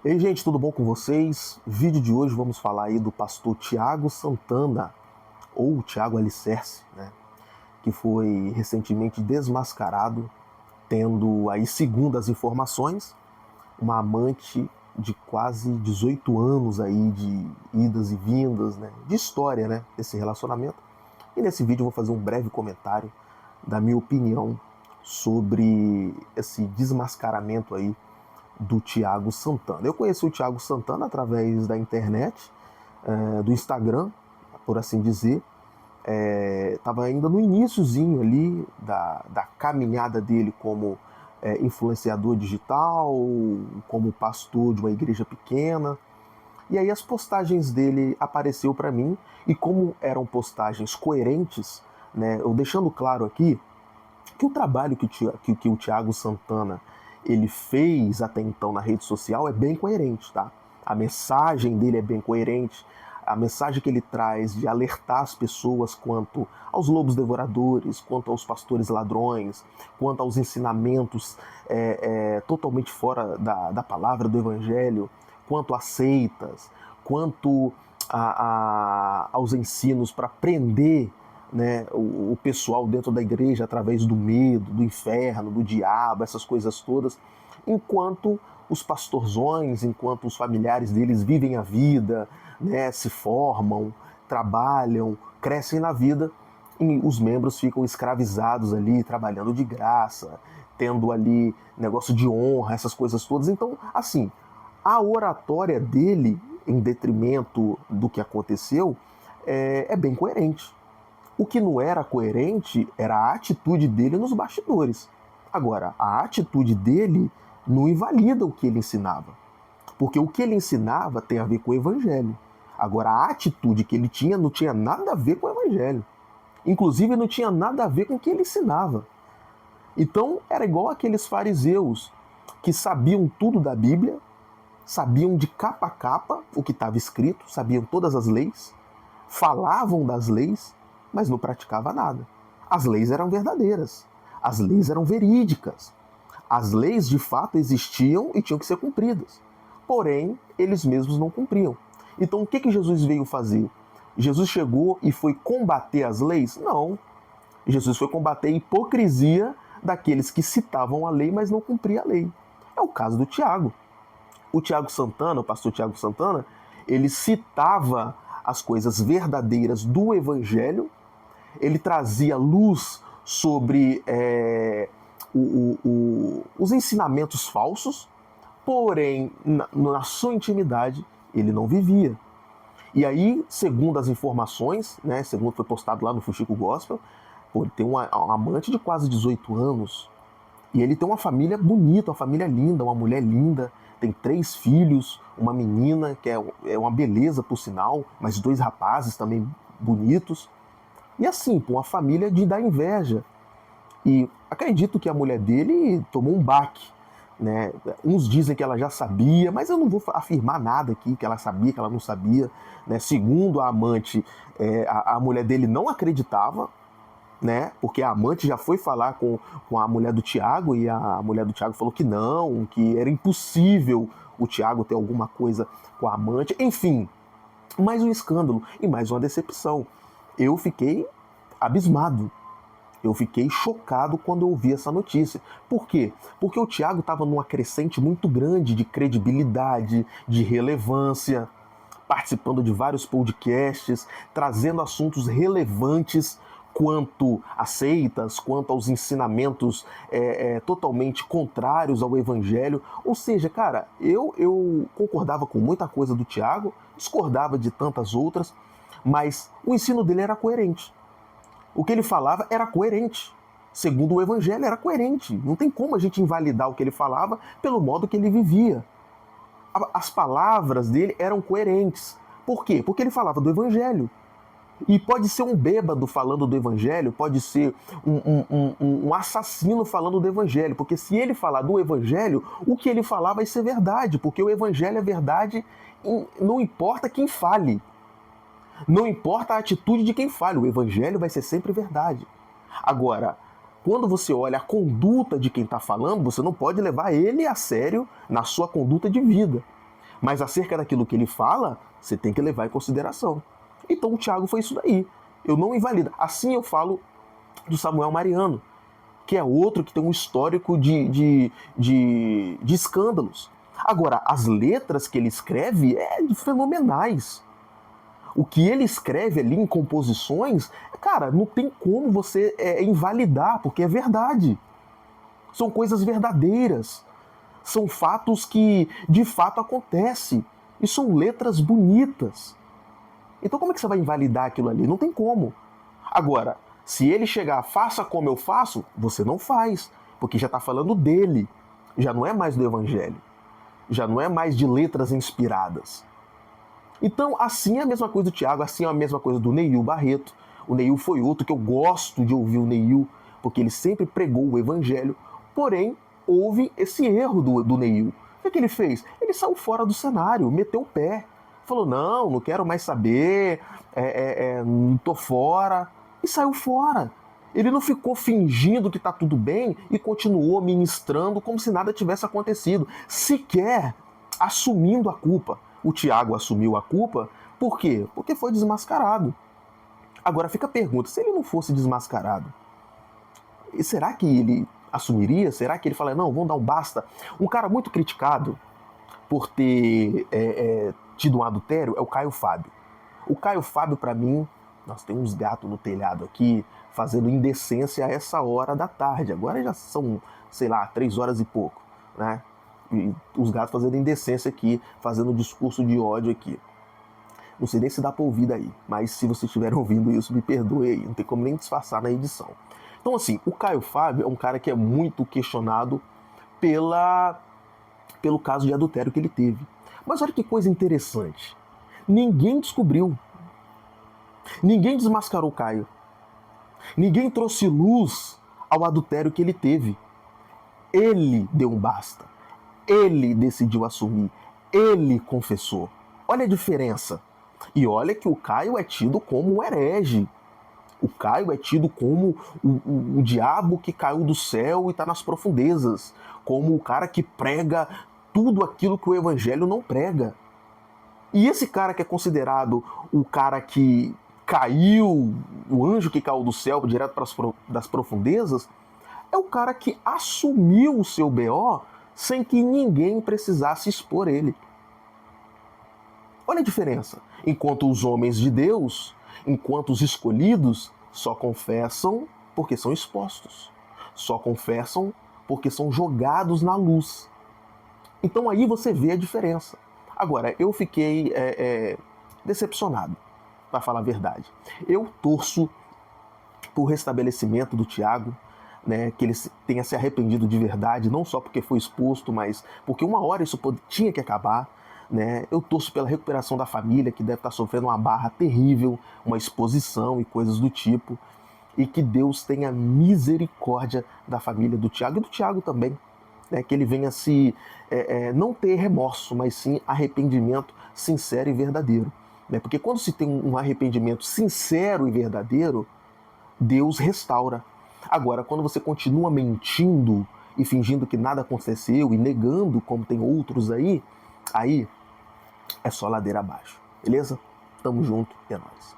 Ei, gente, tudo bom com vocês? Vídeo de hoje vamos falar aí do pastor Tiago Santana, ou Tiago Alicerce, né? Que foi recentemente desmascarado, tendo aí, segundo as informações, uma amante de quase 18 anos aí de idas e vindas, né? De história, né? Desse relacionamento. E nesse vídeo eu vou fazer um breve comentário da minha opinião sobre esse desmascaramento aí do Tiago Santana. Eu conheci o Tiago Santana através da internet, do Instagram, por assim dizer. Estava ainda no iníciozinho ali da caminhada dele como influenciador digital, como pastor de uma igreja pequena. E aí as postagens dele apareceu para mim, e como eram postagens coerentes, né, eu deixando claro aqui que o trabalho que o Tiago Santana ele fez até então na rede social é bem coerente, tá? A mensagem dele é bem coerente, a mensagem que ele traz de alertar as pessoas quanto aos lobos devoradores, quanto aos pastores ladrões, quanto aos ensinamentos totalmente fora da palavra do evangelho, quanto a seitas, quanto aos ensinos para prender, né, o pessoal dentro da igreja através do medo, do inferno, do diabo, essas coisas todas, enquanto os pastorzões, enquanto os familiares deles vivem a vida, né, se formam, trabalham, crescem na vida, e os membros ficam escravizados ali, trabalhando de graça, tendo ali negócio de honra, essas coisas todas. Então, assim, a oratória dele, em detrimento do que aconteceu, é bem coerente. O que não era coerente era a atitude dele nos bastidores. Agora, a atitude dele não invalida o que ele ensinava. Porque o que ele ensinava tem a ver com o evangelho. Agora, a atitude que ele tinha não tinha nada a ver com o evangelho. Inclusive, não tinha nada a ver com o que ele ensinava. Então, era igual aqueles fariseus que sabiam tudo da Bíblia, sabiam de capa a capa o que estava escrito, sabiam todas as leis, falavam das leis, mas não praticava nada. As leis eram verdadeiras, as leis eram verídicas, as leis de fato existiam e tinham que ser cumpridas. Porém, eles mesmos não cumpriam. Então, o que Jesus veio fazer? Jesus chegou e foi combater as leis? Não. Jesus foi combater a hipocrisia daqueles que citavam a lei, mas não cumpriam a lei. É o caso do Tiago. O Tiago Santana, o pastor Tiago Santana, ele citava as coisas verdadeiras do evangelho, ele trazia luz sobre os ensinamentos falsos, porém, na sua intimidade, ele não vivia. E aí, segundo as informações, né, segundo foi postado lá no Fuxico Gospel, ele tem uma amante de quase 18 anos, e ele tem uma família bonita, uma família linda, uma mulher linda, tem 3 filhos, uma menina que é uma beleza por sinal, mas 2 rapazes também bonitos. E assim, pô, uma família de dar inveja. E acredito que a mulher dele tomou um baque, né? Uns dizem que ela já sabia, mas eu não vou afirmar nada aqui, que ela sabia, que ela não sabia, né? Segundo a amante, a mulher dele não acreditava, né? Porque a amante já foi falar com a mulher do Tiago, e a mulher do Tiago falou que não, que era impossível o Tiago ter alguma coisa com a amante. Enfim, mais um escândalo e mais uma decepção. Eu fiquei abismado. Eu fiquei chocado quando eu ouvi essa notícia. Por quê? Porque o Tiago estava numa crescente muito grande de credibilidade, de relevância, participando de vários podcasts, trazendo assuntos relevantes quanto a seitas, quanto aos ensinamentos totalmente contrários ao evangelho. Ou seja, cara, eu concordava com muita coisa do Tiago, discordava de tantas outras, mas o ensino dele era coerente. O que ele falava era coerente. Segundo o evangelho, era coerente. Não tem como a gente invalidar o que ele falava pelo modo que ele vivia. As palavras dele eram coerentes. Por quê? Porque ele falava do evangelho. E pode ser um bêbado falando do evangelho, pode ser um assassino falando do evangelho, porque se ele falar do evangelho, o que ele falar vai ser verdade, porque o evangelho é verdade, não importa quem fale. Não importa a atitude de quem fale, o evangelho vai ser sempre verdade. Agora, quando você olha a conduta de quem está falando, você não pode levar ele a sério na sua conduta de vida. Mas acerca daquilo que ele fala, você tem que levar em consideração. Então o Tiago foi isso daí. Eu não invalido. Assim eu falo do Samuel Mariano, que é outro que tem um histórico de escândalos. Agora, as letras que ele escreve é fenomenais. O que ele escreve ali em composições, cara, não tem como você invalidar, porque é verdade. São coisas verdadeiras. São fatos que de fato acontecem. E são letras bonitas. Então como é que você vai invalidar aquilo ali? Não tem como. Agora, se ele chegar, faça como eu faço, você não faz. Porque já está falando dele. Já não é mais do evangelho. Já não é mais de letras inspiradas. Então, assim é a mesma coisa do Tiago, assim é a mesma coisa do Neil Barreto. O Neil foi outro que eu gosto de ouvir o Neil, porque ele sempre pregou o evangelho. Porém, houve esse erro do Neil. O que ele fez? Ele saiu fora do cenário, meteu o pé. Falou, não quero mais saber, não tô fora. E saiu fora. Ele não ficou fingindo que tá tudo bem e continuou ministrando como se nada tivesse acontecido. Sequer assumindo a culpa. O Tiago assumiu a culpa, por quê? Porque foi desmascarado. Agora fica a pergunta, se ele não fosse desmascarado, será que ele assumiria? Será que ele fala, não, vamos dar um basta? Um cara muito criticado por ter tido um adultério é o Caio Fábio. O Caio Fábio, para mim, nós temos uns gatos no telhado aqui fazendo indecência a essa hora da tarde. Agora já são, 3 horas e pouco, né? E os gatos fazendo indecência aqui, fazendo discurso de ódio aqui. Não sei nem se dá pra ouvir daí, mas se vocês estiverem ouvindo isso, me perdoe aí, não tem como nem disfarçar na edição. Então assim, o Caio Fábio é um cara que é muito questionado pelo caso de adultério que ele teve. Mas olha que coisa interessante, ninguém descobriu, ninguém desmascarou o Caio, ninguém trouxe luz ao adultério que ele teve. Ele deu um basta. Ele decidiu assumir, ele confessou. Olha a diferença. E olha que o Caio é tido como um herege. O Caio é tido como o diabo que caiu do céu e está nas profundezas. Como o cara que prega tudo aquilo que o evangelho não prega. E esse cara que é considerado o cara que caiu, o anjo que caiu do céu direto das profundezas, é o cara que assumiu o seu BO sem que ninguém precisasse expor ele. Olha a diferença. Enquanto os homens de Deus, enquanto os escolhidos, só confessam porque são expostos. Só confessam porque são jogados na luz. Então aí você vê a diferença. Agora, eu fiquei decepcionado, para falar a verdade. Eu torço por restabelecimento do Tiago, né, que ele tenha se arrependido de verdade, não só porque foi exposto, mas porque uma hora isso tinha que acabar. Né? Eu torço pela recuperação da família, que deve estar sofrendo uma barra terrível, uma exposição e coisas do tipo, e que Deus tenha misericórdia da família do Tiago e do Tiago também, né? Que ele venha se não ter remorso, mas sim arrependimento sincero e verdadeiro, né? Porque quando se tem um arrependimento sincero e verdadeiro, Deus restaura. Agora, quando você continua mentindo e fingindo que nada aconteceu e negando, como tem outros aí é só ladeira abaixo. Beleza? Tamo junto e é nóis.